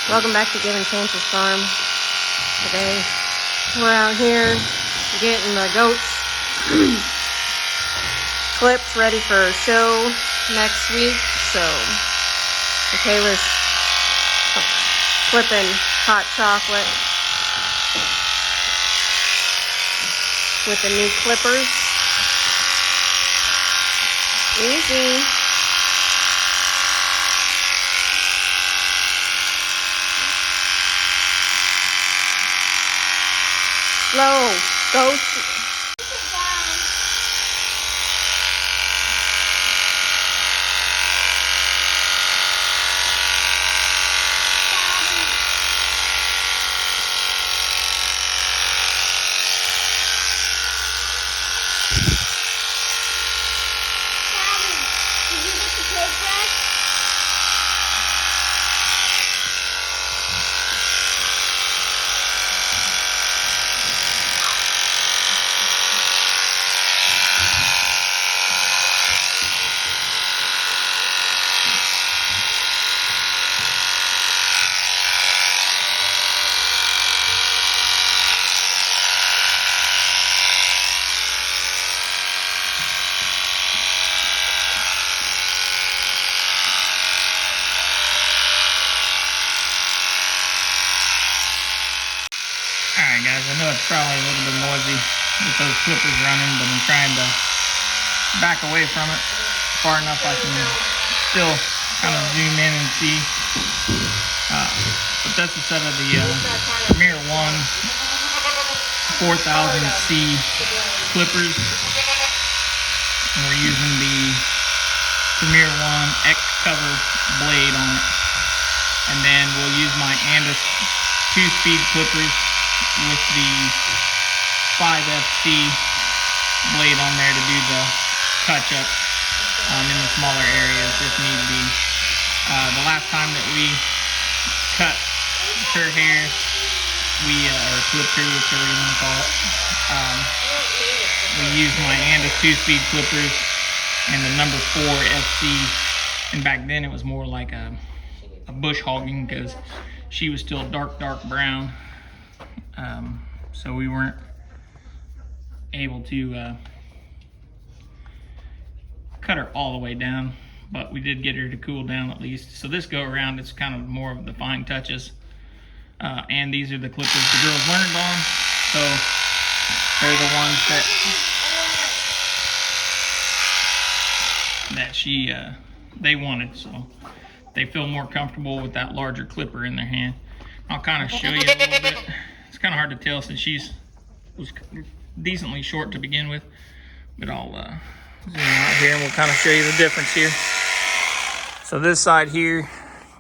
Welcome back to Giving Chances Farm. Today we're out here getting the goats clipped ready for a show next week. So Michaela's clipping hot chocolate with the new clippers. Easy. Slow. Go. Alright guys, I know it's probably a little bit noisy with those clippers running, but I'm trying to back away from it far enough I can still kind of zoom in and see. But that's a set of the Premier One 4000C clippers. And we're using the Premier One X cover blade on it. And then we'll use my Andis 2-speed clippers with the 5FC blade on there to do the touch up in the smaller areas if need be. The last time that we cut her hair, or clipped her, whichever you want to call it, we used my Andis 2-speed clippers and the number 4 FC, and back then it was more like a bush hogging because she was still dark brown. So we weren't able to cut her all the way down, but we did get her to cool down at least. So this go around, it's kind of more of the fine touches. And these are the clippers the girls learned on. So they're the ones that they wanted. So they feel more comfortable with that larger clipper in their hand. I'll kind of show you a little bit. It's kind of hard to tell since was decently short to begin with, but I'll zoom out here and we'll kind of show you the difference here. So this side here,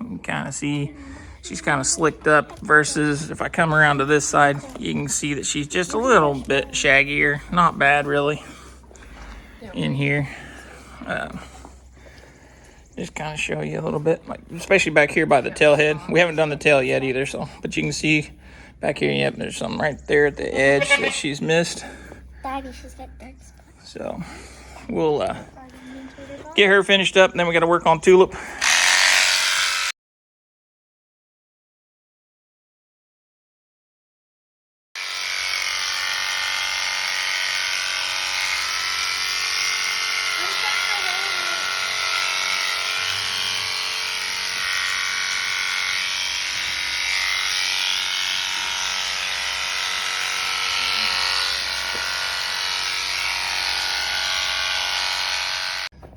you can kind of see she's kind of slicked up versus if I come around to this side, you can see that she's just a little bit shaggier. Not bad really in here. Just kind of show you a little bit, like especially back here by the tail head. We haven't done the tail yet either, so but you can see back here, yep, there's something right there at the edge that she's missed. Daddy, she's got dark spots. So we'll get her finished up, and then we got to work on Tulip.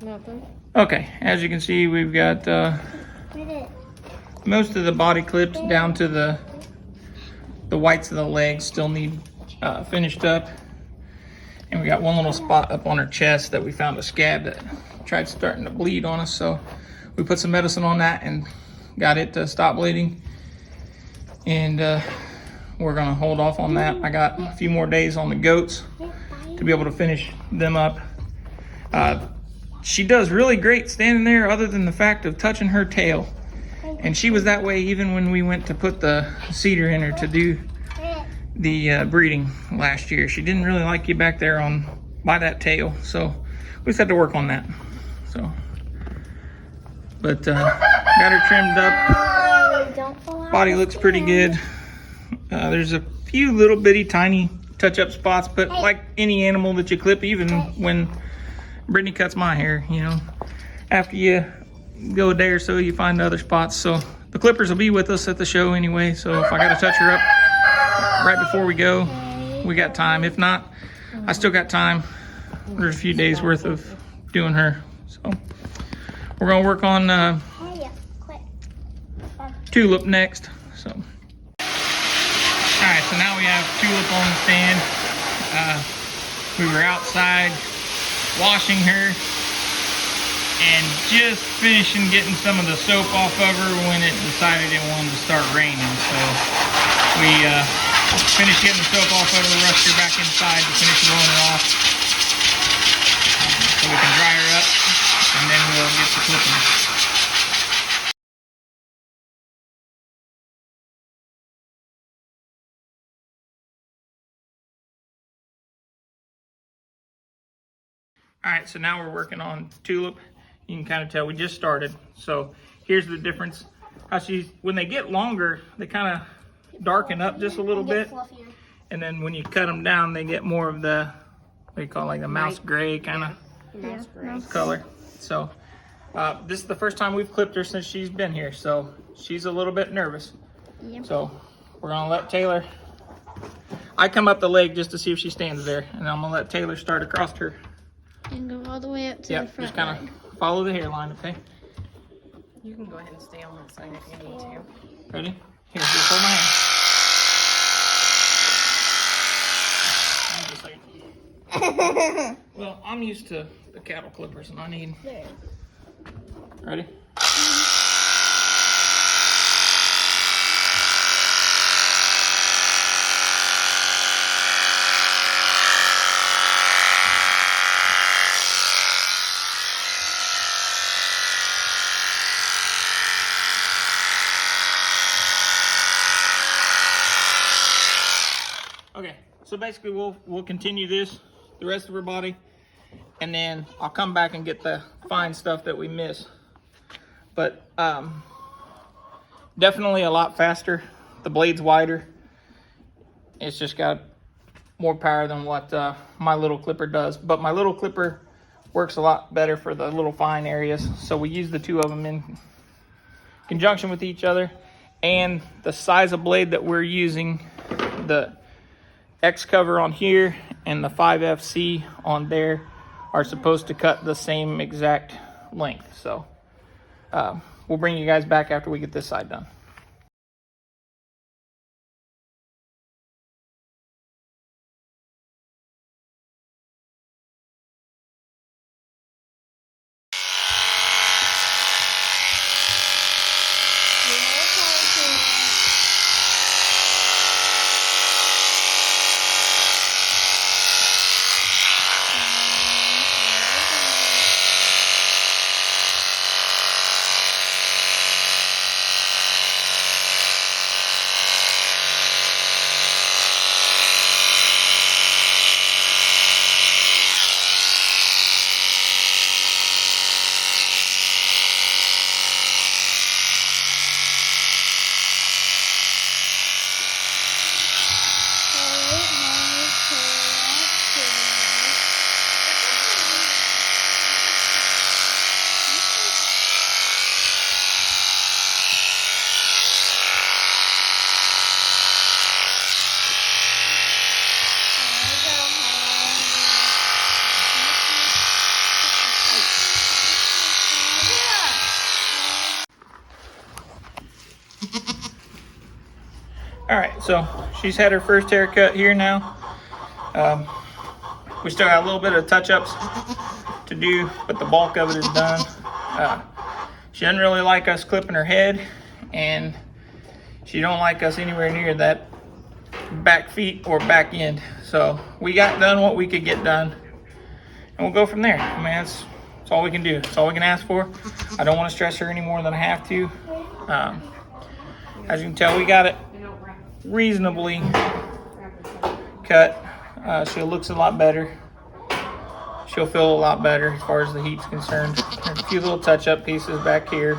Nothing. Okay, as you can see, we've got most of the body clips down to the whites of the legs still need finished up. And we got one little spot up on her chest that we found a scab that tried starting to bleed on us. So we put some medicine on that and got it to stop bleeding. And we're gonna hold off on that. I got a few more days on the goats to be able to finish them up. She does really great standing there other than the fact of touching her tail. And she was that way even when we went to put the cedar in her to do the breeding last year. She didn't really like you back there by that tail. So we just had to work on that. So, but got her trimmed up. Don't fall out. Body looks pretty good. There's a few little bitty tiny touch-up spots, but like any animal that you clip, even when Brittany cuts my hair, you know, after you go a day or so, you find other spots. So the clippers will be with us at the show anyway. So if I got to touch her up right before we go, we got time. If not, I still got time. There's a few days worth of doing her. So we're gonna work on Tulip next. So, all right. So now we have Tulip on the stand. We were outside washing her and just finishing getting some of the soap off of her when it decided it wanted to start raining. So we finished getting the soap off of her, rushed her back inside to finish blowing her off so we can dry her up, and then we'll get to clipping her. All right, so now we're working on Tulip. You can kind of tell we just started. So here's the difference. How when they get longer, they kind of darken up just a little bit. And then when you cut them down, they get more of the, what do you call it, like the mouse gray kind of color. So this is the first time we've clipped her since she's been here. So she's a little bit nervous. Yep. So we're gonna let Taylor, I come up the leg just to see if she stands there. And I'm gonna let Taylor start across her. And go all the way up to the front. Just kind of follow the hairline, okay? You can go ahead and stay on that side if you need to. Ready? Here, just hold my hand. Well, I'm used to the cattle clippers and I need... There. Ready? Okay, so basically we'll continue this, the rest of her body, and then I'll come back and get the fine stuff that we miss. But definitely a lot faster. The blade's wider. It's just got more power than what my little clipper does. But my little clipper works a lot better for the little fine areas. So we use the two of them in conjunction with each other. And the size of blade that we're using, the X cover on here and the 5FC on there, are supposed to cut the same exact length. So we'll bring you guys back after we get this side done. All right, so she's had her first haircut here now. We still got a little bit of touch-ups to do, but the bulk of it is done. She doesn't really like us clipping her head, and she don't like us anywhere near that back feet or back end. So we got done what we could get done, and we'll go from there. I mean, that's all we can do. That's all we can ask for. I don't want to stress her any more than I have to. As you can tell, we got it reasonably cut. She looks a lot better. she'll feel a lot better as far as the heat's concerned. There's a few little touch-up pieces back here.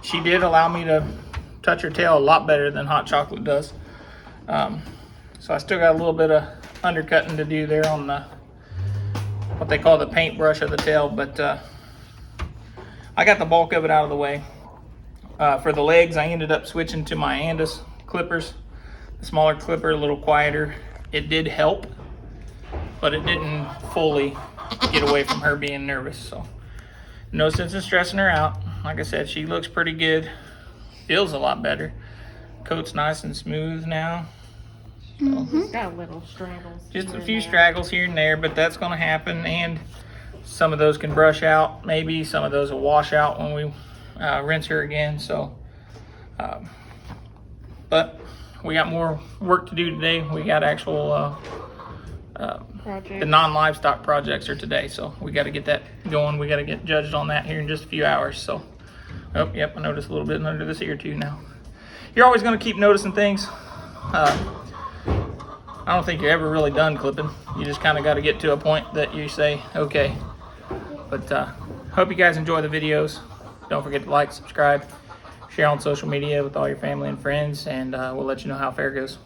She did allow me to touch her tail a lot better than hot chocolate does. So I still got a little bit of undercutting to do there on the what they call the paintbrush of the tail, but I got the bulk of it out of the way. For the legs, I ended up switching to my Andis clippers. The smaller clipper, a little quieter. It did help, but it didn't fully get away from her being nervous. So no sense in stressing her out. Like I said, she looks pretty good. Feels a lot better. Coat's nice and smooth now. It's got little straggles. Just here a and few there. straggles here and there, but that's going to happen. And some of those can brush out. Maybe some of those will wash out when we rinse her again. So, but we got more work to do today. We got actual the non-livestock projects are today, so we got to get that going. We got to get judged on that here in just a few hours. So, oh, yep, I noticed a little bit under this ear too now. You're always going to keep noticing things. I don't think you're ever really done clipping. You just kind of got to get to a point that you say, okay. But hope you guys enjoy the videos. Don't forget to like, subscribe, share on social media with all your family and friends, and we'll let you know how fair goes.